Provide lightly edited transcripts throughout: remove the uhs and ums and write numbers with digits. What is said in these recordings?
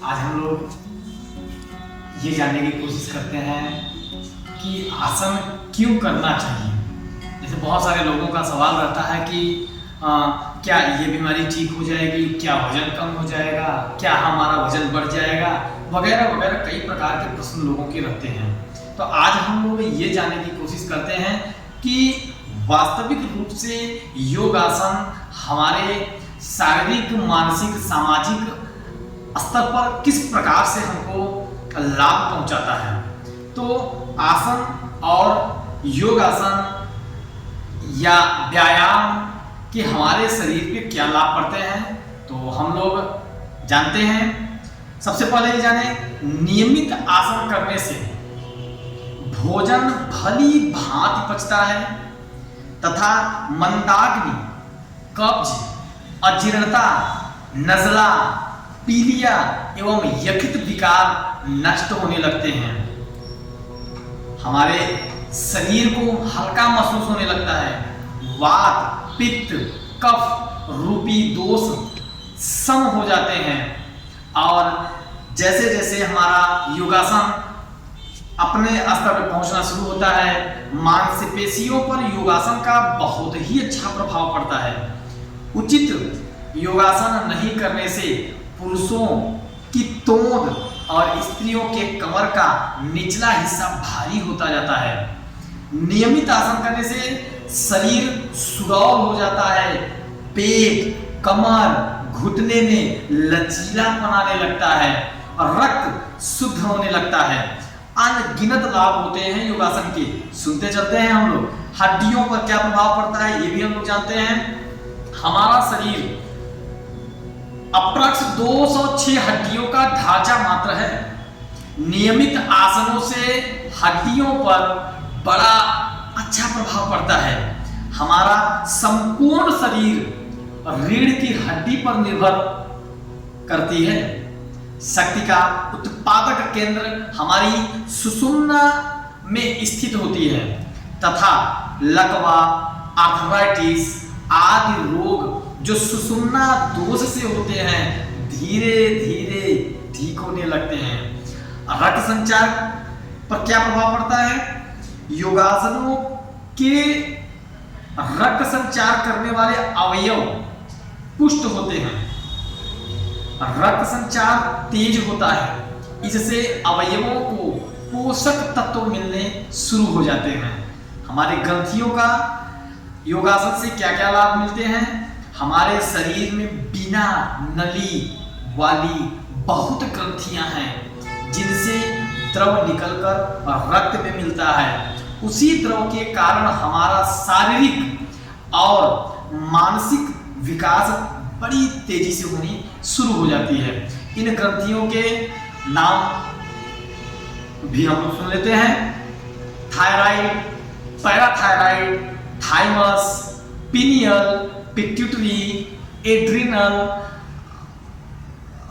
आज हम लोग ये जानने की कोशिश करते हैं कि आसन क्यों करना चाहिए। जैसे बहुत सारे लोगों का सवाल रहता है कि क्या ये बीमारी ठीक हो जाएगी, क्या वजन कम हो जाएगा, क्या हमारा वजन बढ़ जाएगा, वगैरह वगैरह कई प्रकार के प्रश्न लोगों के रहते हैं। तो आज हम लोग ये जानने की कोशिश करते हैं कि वास्तविक रूप से योग आसन हमारे शारीरिक, मानसिक, सामाजिक स्तर पर किस प्रकार से हमको लाभ पहुंचाता है। तो आसन और योग आसन या व्यायाम के हमारे शरीर पे क्या लाभ पड़ते हैं, तो हम लोग जानते हैं। सबसे पहले ये जाने, नियमित आसन करने से भोजन भली भांति पचता है तथा मंदाग्नि, कब्ज, अजीर्णता, नज़ला, पीलिया एवं यकृत विकार नष्ट होने लगते हैं। हमारे शरीर को हल्का महसूस होने लगता है। वात, पित्त, कफ रूपी दोष सम हो जाते हैं। और जैसे जैसे हमारा योगासन अपने स्तर पर पहुंचना शुरू होता है, मांसपेशियों पर योगासन का बहुत ही अच्छा प्रभाव पड़ता है। उचित योगासन नहीं करने से पुरुषों की तोंद और स्त्रियों के कमर का निचला हिस्सा भारी होता जाता है। नियमित आसन करने से शरीर सुडौल हो जाता है। पेट, कमर, घुटने में लचीलापन आने लगता है और रक्त शुद्ध होने लगता है। अनगिनत लाभ होते हैं योगासन के, सुनते चलते हैं हम लोग। हड्डियों पर क्या प्रभाव पड़ता है ये भी हम लोग जानते हैं। हमारा शरीर अप्रक्ष 206 हड्डियों का ढांचा मात्र है। नियमित आसनों से हड्डियों पर बड़ा अच्छा प्रभाव पड़ता है। हमारा संपूर्ण शरीर रीढ़ की हड्डी पर निर्भर करती है। शक्ति का उत्पादक केंद्र हमारी सुषुम्ना में स्थित होती है तथा लकवा, आर्थराइटिस आदि रोग जो सुषुम्ना दोष से होते हैं धीरे धीरे ठीक होने लगते हैं। रक्त संचार पर क्या प्रभाव पड़ता है? योगासनों के रक्त संचार करने वाले अवयव पुष्ट होते हैं। रक्त संचार तेज होता है। इससे अवयवों को पोषक तत्व मिलने शुरू हो जाते हैं। हमारे ग्रंथियों का योगासन से क्या क्या लाभ मिलते हैं? हमारे शरीर में बिना नली वाली बहुत ग्रंथियां हैं जिनसे द्रव निकलकर रक्त में मिलता है। उसी द्रव के कारण हमारा शारीरिक और मानसिक विकास बड़ी तेजी से होनी शुरू हो जाती है। इन ग्रंथियों के नाम भी हम लोग सुन लेते हैं। Thyroid, parathyroid, thymus, pineal, pituitary, adrenal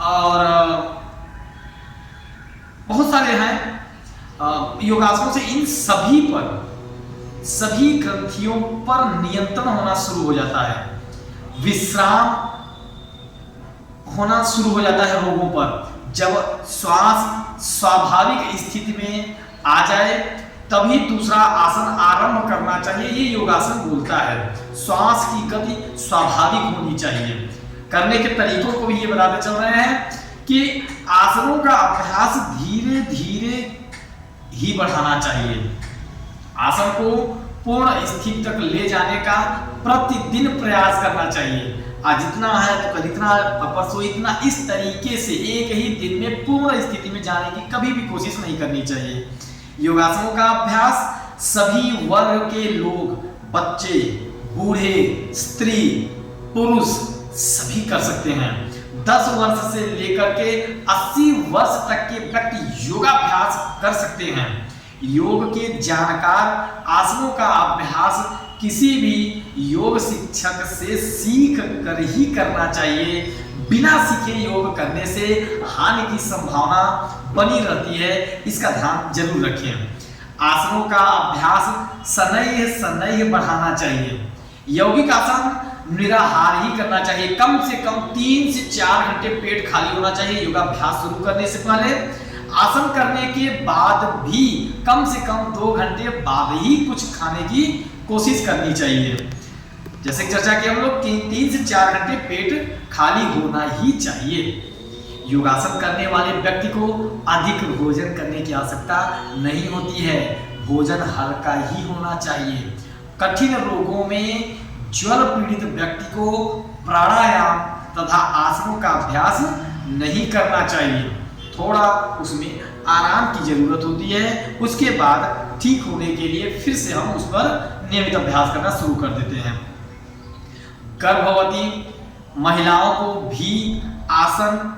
और बहुत सारे हैं। योगासनों से इन सभी ग्रंथियों पर नियंत्रण होना शुरू हो जाता है। विश्राम होना शुरू हो जाता है रोगों पर। जब श्वास स्वाभाविक स्थिति में आ जाए तभी दूसरा आसन आरंभ करना चाहिए, ये योगासन बोलता है। श्वास की गति स्वाभाविक होनी चाहिए। करने के तरीकों को भी ये बताते चल रहे हैं कि आसनों का अभ्यास धीरे धीरे ही बढ़ाना चाहिए। आसन को पूर्ण स्थिति तक ले जाने का प्रतिदिन प्रयास करना चाहिए। आज इतना है तो कल इतना, परसों इतना, इस तरीके से एक ही दिन में पूर्ण स्थिति में जाने की कभी भी कोशिश नहीं करनी चाहिए। योगासनों का अभ्यास सभी वर्ग के लोग, बच्चे, बूढ़े, स्त्री, पुरुष सभी कर सकते हैं। 10 वर्ष से लेकर के 80 वर्ष तक के व्यक्ति योगाभ्यास कर सकते हैं। योग के जानकार आसनों का अभ्यास किसी भी योग शिक्षक से सीख कर ही करना चाहिए। बिना सीखे योग करने से हानि की संभावना बनी रहती है, इसका ध्यान जरूर रखें। आसनों का अभ्यास शनैः शनैः बढ़ाना चाहिए। यौगिक आसन निराहार ही करना चाहिए। कम से कम 3 से 4 घंटे पेट खाली होना चाहिए योगाभ्यास शुरू करने से पहले। आसन करने के बाद भी कम से कम 2 घंटे बाद ही कुछ खाने की कोशिश करनी चाहिए। जैसे चर्चा की हम लोग कि 3 से 4 घंटे पेट खाली होना ही चाहिए। योगासन करने वाले व्यक्ति को अधिक भोजन करने की आवश्यकता नहीं होती है, भोजन हल्का ही होना चाहिए। कठिन रोगों में ज्वर पीड़ित व्यक्ति को प्राणायाम तथा आसनों का अभ्यास नहीं करना चाहिए, थोड़ा उसमें आराम की जरूरत होती है। उसके बाद ठीक होने के लिए फिर से हम उस पर नियमित अभ्यास करना शुरू कर देते हैं। गर्भवती महिलाओं को भी आसन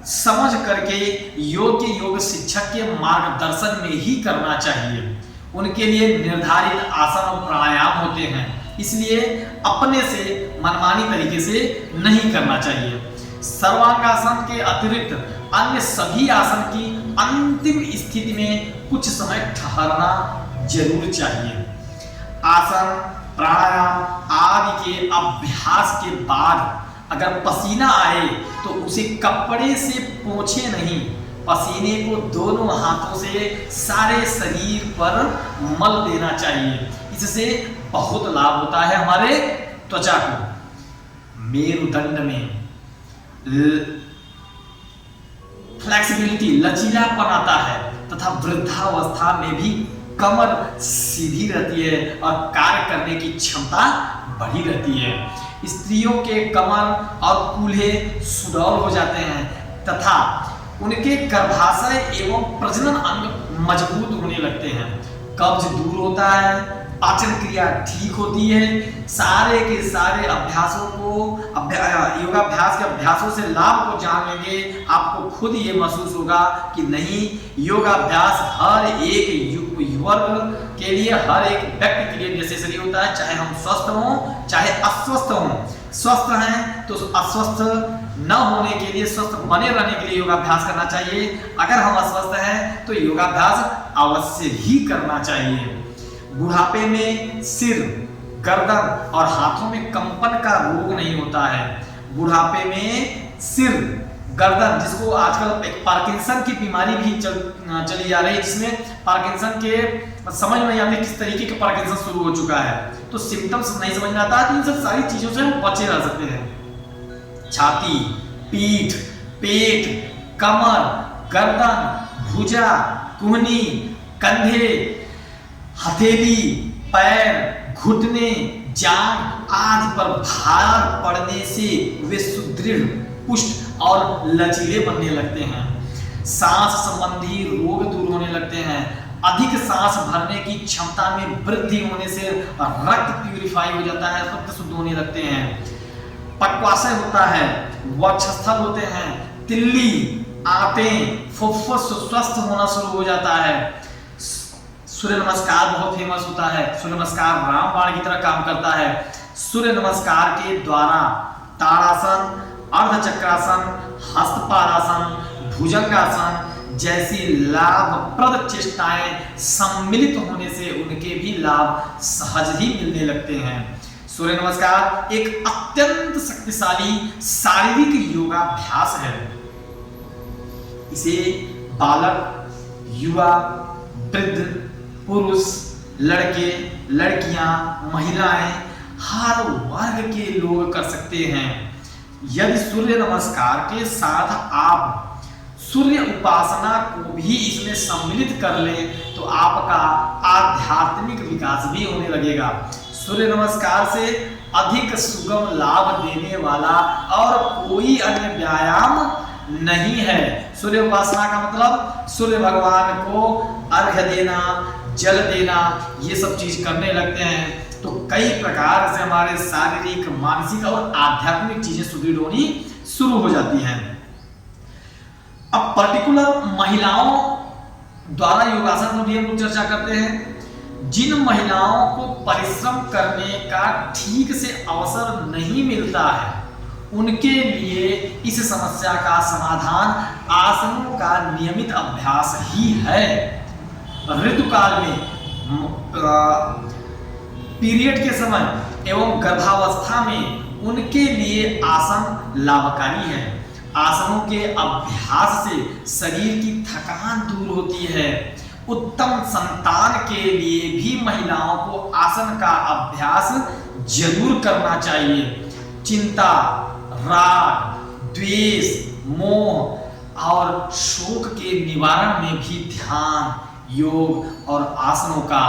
समझ करके योग्य योग शिक्षक के मार्गदर्शन में ही करना चाहिए। उनके लिए निर्धारित आसन और प्राणायाम होते हैं, इसलिए अपने से मनमानी तरीके से नहीं करना चाहिए। सर्वांगासन के अतिरिक्त अन्य सभी आसन की अंतिम स्थिति में कुछ समय ठहरना जरूर चाहिए। आसन प्राणायाम आदि के अभ्यास के बाद अगर पसीना आए तो उसे कपड़े से पोंछे नहीं, पसीने को दोनों हाथों से सारे शरीर पर मल देना चाहिए। इससे बहुत लाभ होता है हमारे त्वचा को। मेरुदंड में फ्लेक्सिबिलिटी लचीलापन आता है तथा वृद्धावस्था में भी कमर सीधी रहती है और कार्य करने की क्षमता बढ़ी रहती है। स्त्रियों के कमर और कूल्हे सुडौल हो जाते हैं तथा उनके गर्भाशय एवं प्रजनन अंग मजबूत होने लगते हैं। कब्ज दूर होता है, पाचन क्रिया ठीक होती है। सारे के सारे अभ्यासों को योगाभ्यास के अभ्यासों से लाभ को जान लेंगे, आपको खुद ये महसूस होगा कि नहीं, योगाभ्यास हर एक वर्ग के लिए, हर एक व्यक्ति के लिए नेसेसरी होता है, चाहे हम स्वस्थ हों चाहे अस्वस्थ हों। स्वस्थ हैं तो अस्वस्थ न होने के लिए, स्वस्थ बने रहने के लिए योगाभ्यास करना चाहिए। अगर हम अस्वस्थ हैं तो योगाभ्यास अवश्य ही करना चाहिए। बुढ़ापे में सिर, गर्दन और हाथों में कंपन का रोग नहीं होता है। बुढ़ापे में सिर, गर्दन, जिसको आजकल एक पार्किंसन की बीमारी भी चली जा रही है, जिसमें पार्किंसन के समझ नहीं आते किस तरीके के पार्किंसन शुरू हो चुका है, तो सिम्टम्स नहीं समझ में आता, तो इन सब सारी चीजों से हम बचे रह सकते हैं। छाती, पीठ, पेट, कमर, गर्दन, भुजा, कुहनी, कंधे, हथेली, पैर, घुटने, जांघ आदि पर भार पड़ने से वे सुदृढ़, पुष्ट और लचीले बनने लगते हैं। सांस संबंधी रोग दूर होने लगते हैं। अधिक सांस भरने की क्षमता में वृद्धि होने से रक्त प्यूरिफाई हो जाता है, रक्त शुद्ध होने लगते हैं। पक्वाशय होता है, वक्षस्थल होते हैं, तिल्ली, आंतें, फुफ्फुस स्वस्थ होना शुरू हो जाता है। सूर्य नमस्कार बहुत फेमस होता है। सूर्य नमस्कार रामबाण की तरह काम करता है। सूर्य नमस्कार के द्वारा ताड़ासन, अर्धचक्रासन, हस्तपादासन, भुजंगासन जैसी लाभप्रद चेष्टाएं सम्मिलित होने से उनके भी लाभ सहज ही मिलने लगते हैं। सूर्य नमस्कार एक अत्यंत शक्तिशाली शारीरिक योगाभ्यास है। इसे बालक, युवा, वृद्ध, पुरुष, लड़के, लड़कियां, महिलाएं, हर वर्ग के लोग कर सकते हैं। यदि सूर्य नमस्कार के साथ आप सूर्य उपासना को भी इसमें सम्मिलित कर लें तो आपका आध्यात्मिक विकास भी होने लगेगा। सूर्य नमस्कार से अधिक सुगम लाभ देने वाला और कोई अन्य व्यायाम नहीं है। सूर्य उपासना का मतलब सूर्य भगवान को अर्घ्य देना, जल देना, ये सब चीज करने लगते हैं तो कई प्रकार से हमारे शारीरिक, मानसिक और आध्यात्मिक चीजें सुदृढ़ होनी शुरू हो जाती हैं। अब पर्टिकुलर महिलाओं द्वारा योगासन को भी हम लोग चर्चा करते हैं। जिन महिलाओं को परिश्रम करने का ठीक से अवसर नहीं मिलता है उनके लिए इस समस्या का समाधान आसनों का नियमित अभ्यास ही है। ऋतुकाल में, पीरियड के समय एवं गर्भावस्था में उनके लिए आसन लाभकारी है। आसनों के अभ्यास से शरीर की थकान दूर होती है। उत्तम संतान के लिए भी महिलाओं को आसन का अभ्यास जरूर करना चाहिए। चिंता, राग, द्वेष, मोह और शोक के निवारण में भी ध्यान, योग और आसनों का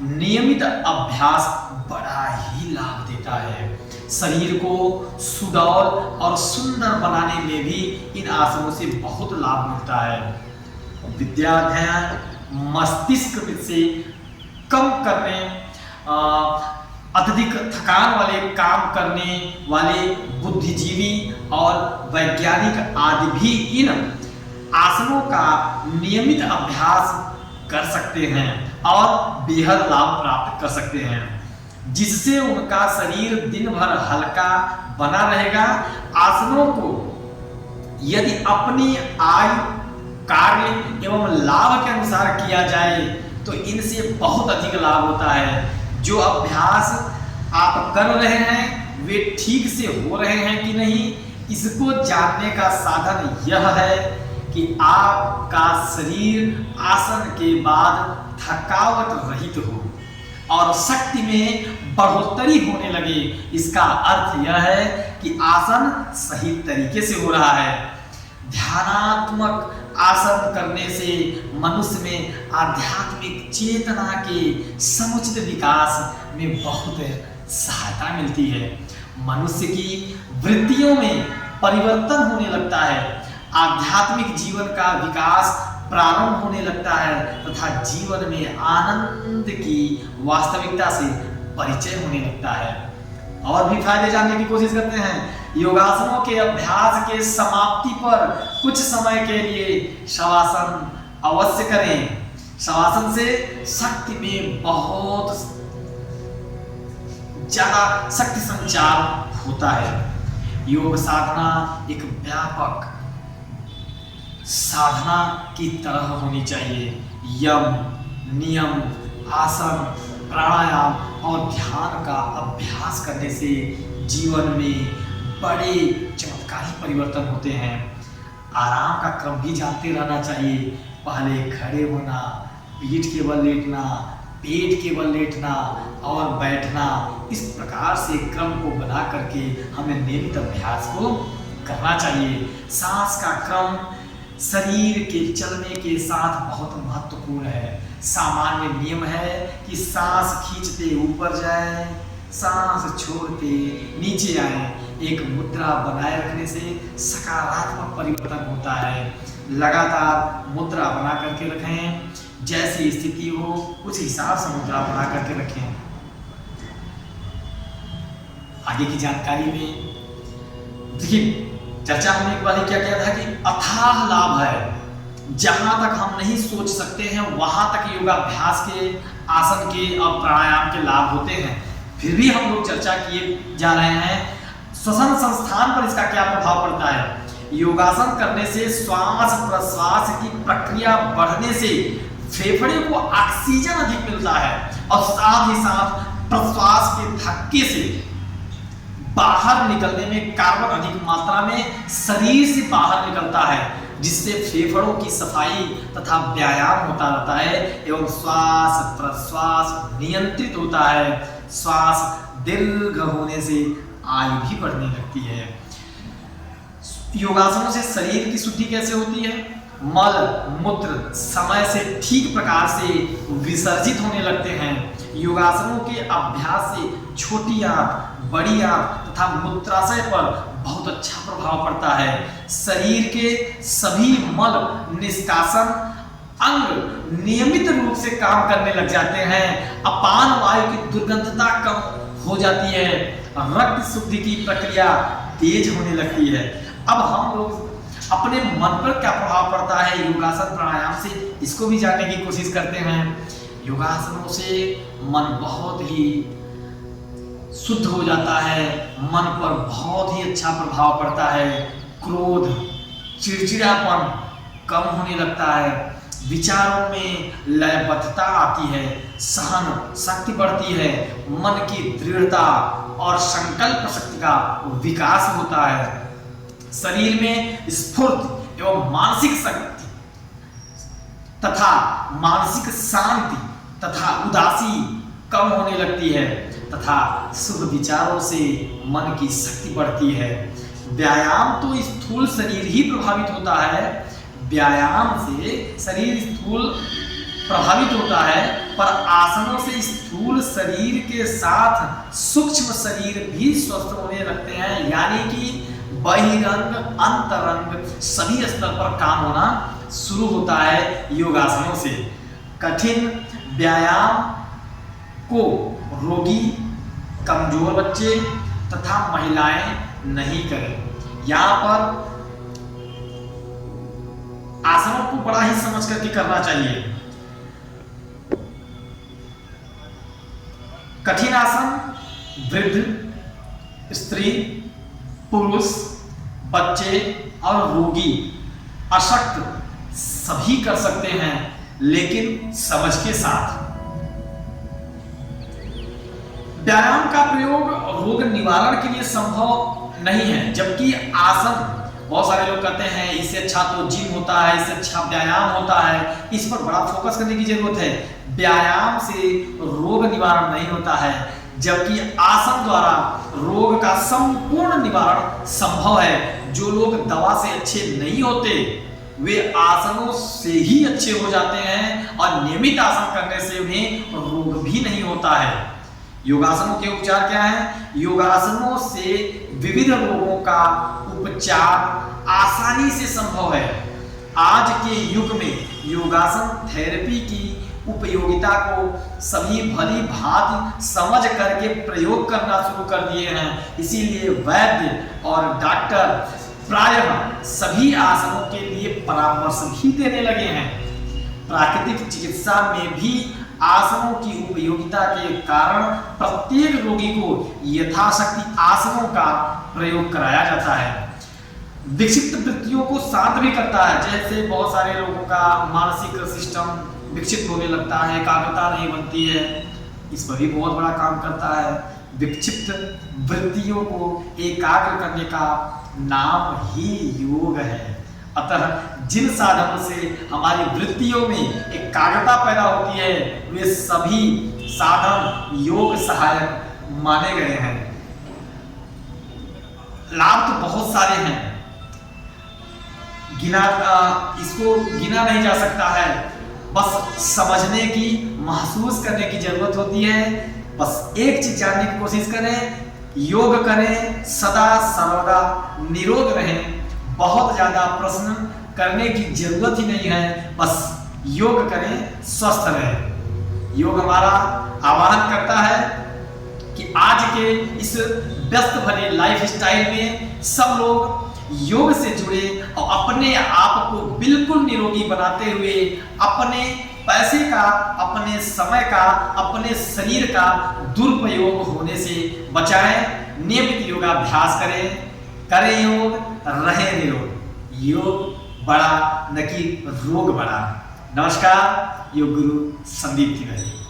नियमित अभ्यास बड़ा ही लाभ देता है। शरीर को सुडौल और सुंदर बनाने में भी इन आसनों से बहुत लाभ मिलता है। विद्याध्ययन, मस्तिष्क से कम करने, अत्यधिक थकान वाले काम करने वाले बुद्धिजीवी और वैज्ञानिक आदि भी इन आसनों का नियमित अभ्यास कर सकते हैं और बेहद लाभ प्राप्त कर सकते हैं, जिससे उनका शरीर दिन भर हल्का बना रहेगा। आसनों को यदि अपनी आयु, कार्य एवं लाभ के अनुसार किया जाए तो इनसे बहुत अधिक लाभ होता है। जो अभ्यास आप कर रहे हैं वे ठीक से हो रहे हैं कि नहीं, इसको जानने का साधन यह है कि आपका शरीर आसन के बाद थकावट रहित हो और शक्ति में बढ़ोतरी होने लगे। इसका अर्थ यह है कि आसन सही तरीके से हो रहा है। ध्यानात्मक आसन करने से मनुष्य में आध्यात्मिक चेतना के समुचित विकास में बहुत सहायता मिलती है। मनुष्य की वृत्तियों में परिवर्तन होने लगता है, आध्यात्मिक जीवन का विकास प्रारंभ होने लगता है तथा जीवन में आनंद की वास्तविकता से परिचय होने लगता है। और भी फायदे जानने की कोशिश करते हैं। योगासनों के अभ्यास के समाप्ति पर कुछ समय के लिए शवासन अवश्य करें। शवासन से शक्ति में बहुत ज्यादा शक्ति संचार होता है। योग साधना एक व्यापक साधना की तरह होनी चाहिए। यम, नियम, आसन, प्राणायाम और ध्यान का अभ्यास करने से जीवन में बड़े चमत्कारी परिवर्तन होते हैं। आराम का क्रम भी जानते रहना चाहिए। पहले खड़े होना, पीठ के बल लेटना, पेट के बल लेटना और बैठना, इस प्रकार से क्रम को बना करके हमें नियमित अभ्यास को करना चाहिए। सांस का क्रम शरीर के चलने के साथ बहुत महत्वपूर्ण है। सामान्य नियम है कि सांस खींचते ऊपर जाए, सांस छोड़ते नीचे आए। एक मुद्रा बनाए रखने से सकारात्मक परिवर्तन होता है। लगातार मुद्रा बना करके रखें, जैसी स्थिति हो उस हिसाब से मुद्रा बना करके रखें। आगे की जानकारी में देखिए, चर्चा हमने एक बार क्या किया था कि अथाह लाभ है। जहां तक हम नहीं सोच सकते हैं वहां तक योगाभ्यास के, आसन के और प्राणायाम के लाभ होते हैं। फिर भी हम लोग चर्चा किए जा रहे हैं श्वसन संस्थान पर इसका क्या प्रभाव पड़ता है। योगासन करने से श्वास प्रश्वास की प्रक्रिया बढ़ने से फेफड़े को ऑक्सीजन अधिक मिलता है और साथ ही साथ प्रश्वास के धक्के से बाहर निकलने में कार्बन अधिक मात्रा में शरीर से बाहर निकलता है, जिससे फेफड़ों की सफाई तथा व्यायाम होता रहता है एवं श्वास प्रश्वास नियंत्रित होता है। श्वास दीर्घ होने से आयु भी बढ़ने लगती है। योगासनों से शरीर की शुद्धि कैसे होती है? मल मूत्र समय से ठीक प्रकार से विसर्जित होने लगते हैं। योगासनों के अभ्यास से छोटी आंत, बड़ी आंत तथा मूत्राशय पर बहुत अच्छा प्रभाव पड़ता है। शरीर के सभी मल निष्कासन अंग नियमित रूप से काम करने लग जाते हैं। अपान वायु की दुर्गंधता कम हो जाती है। रक्त शुद्धि की प्रक्रिया तेज होने लगती है। अब हम लोग अपने मन पर क्या प्रभाव पड़ता है योगासन प्राणायाम से, इसको भी जानने की कोशिश करते हैं। योगासनों से मन बहुत ही शुद्ध हो जाता है। मन पर बहुत ही अच्छा प्रभाव पड़ता है। क्रोध, चिड़चिड़ापन कम होने लगता है। विचारों में लयबद्धता आती है। सहन शक्ति बढ़ती है। मन की दृढ़ता और संकल्प शक्ति का विकास होता है। शरीर में स्फूर्ति एवं मानसिक शक्ति तथा मानसिक शांति तथा उदासी कम होने लगती है तथा शुभ विचारों से मन की शक्ति बढ़ती है। व्यायाम तो स्थूल शरीर ही प्रभावित होता है, व्यायाम से शरीर स्थूल प्रभावित होता है, पर आसनों से स्थूल शरीर के साथ सूक्ष्म शरीर भी स्वस्थ होने लगते हैं। यानी कि बहिरंग अंतरंग सभी स्तर पर काम होना शुरू होता है योगासनों से। कठिन व्यायाम को रोगी, कमजोर बच्चे तथा महिलाएं नहीं करें। यहाँ पर आसनों को बड़ा ही समझ करके करना चाहिए। कठिन आसन वृद्ध, स्त्री, पुरुष, बच्चे और रोगी, अशक्त सभी कर सकते हैं, लेकिन समझ के साथ। व्यायाम का प्रयोग रोग निवारण के लिए संभव नहीं है, जबकि आसन बहुत सारे लोग कहते हैं इससे अच्छा तो जिम होता है, इससे अच्छा व्यायाम होता है। इस पर बड़ा फोकस करने की जरूरत है। व्यायाम से रोग निवारण नहीं होता है, जबकि आसन द्वारा रोग का संपूर्ण निवारण संभव है। जो लोग दवा से अच्छे नहीं होते वे आसनों से ही अच्छे हो जाते हैं और नियमित आसन करने से उन्हें रोग भी नहीं होता है। योगासनों के उपचार क्या हैं? योगासनों से विविध रोगों का उपचार आसानी से संभव है। आज के युग में योगासन थेरेपी की उपयोगिता को सभी भली भांति समझ करके प्रयोग करना शुरू कर दिए हैं। इसीलिए वैद्य और डॉक्टर प्रायः सभी आसनों के लिए परामर्श भी देने लगे हैं। प्राकृतिक चिकित्सा में भी आसनों की उपयोगिता के कारण प्रत्येक रोगी को यथाशक्ति आसनों का प्रयोग कराया जाता है। विक्षिप्त वृत्तियों को शांत भी करता है। जैसे बहुत सारे लोगों का मानसिक सिस्टम विक्षिप्त होने लगता है, एकाग्रता नहीं बनती है, इस पर भी बहुत बड़ा काम करता है। विक्षिप्त वृत्तियों को एकाग्र करने का नाम ही योग है। अतः जिन साधनों से हमारी वृत्तियों में एकाग्रता पैदा होती है वे सभी साधन योग सहायक माने गए हैं। लाभ तो बहुत सारे हैं, इसको गिना नहीं जा सकता है। बस समझने की, महसूस करने की जरूरत होती है। बस एक चीज जानने की कोशिश करें, योग करें, सदा सर्वदा निरोग रहें। बहुत ज्यादा प्रश्न करने की जरूरत ही नहीं है, बस योग करें, स्वस्थ रहें। योग हमारा आह्वान करता है कि आज के इस व्यस्त भरे लाइफ स्टाइल में सब लोग योग से जुड़े और अपने आप को बिल्कुल निरोगी बनाते हुए अपने पैसे का, अपने समय का, अपने शरीर का दुरुपयोग होने से बचाएं। नियमित योगाभ्यास करें योग, रहे निरोग। योग बड़ा न कि रोग बड़ा। नमस्कार, योग गुरु संदीप तिवारी।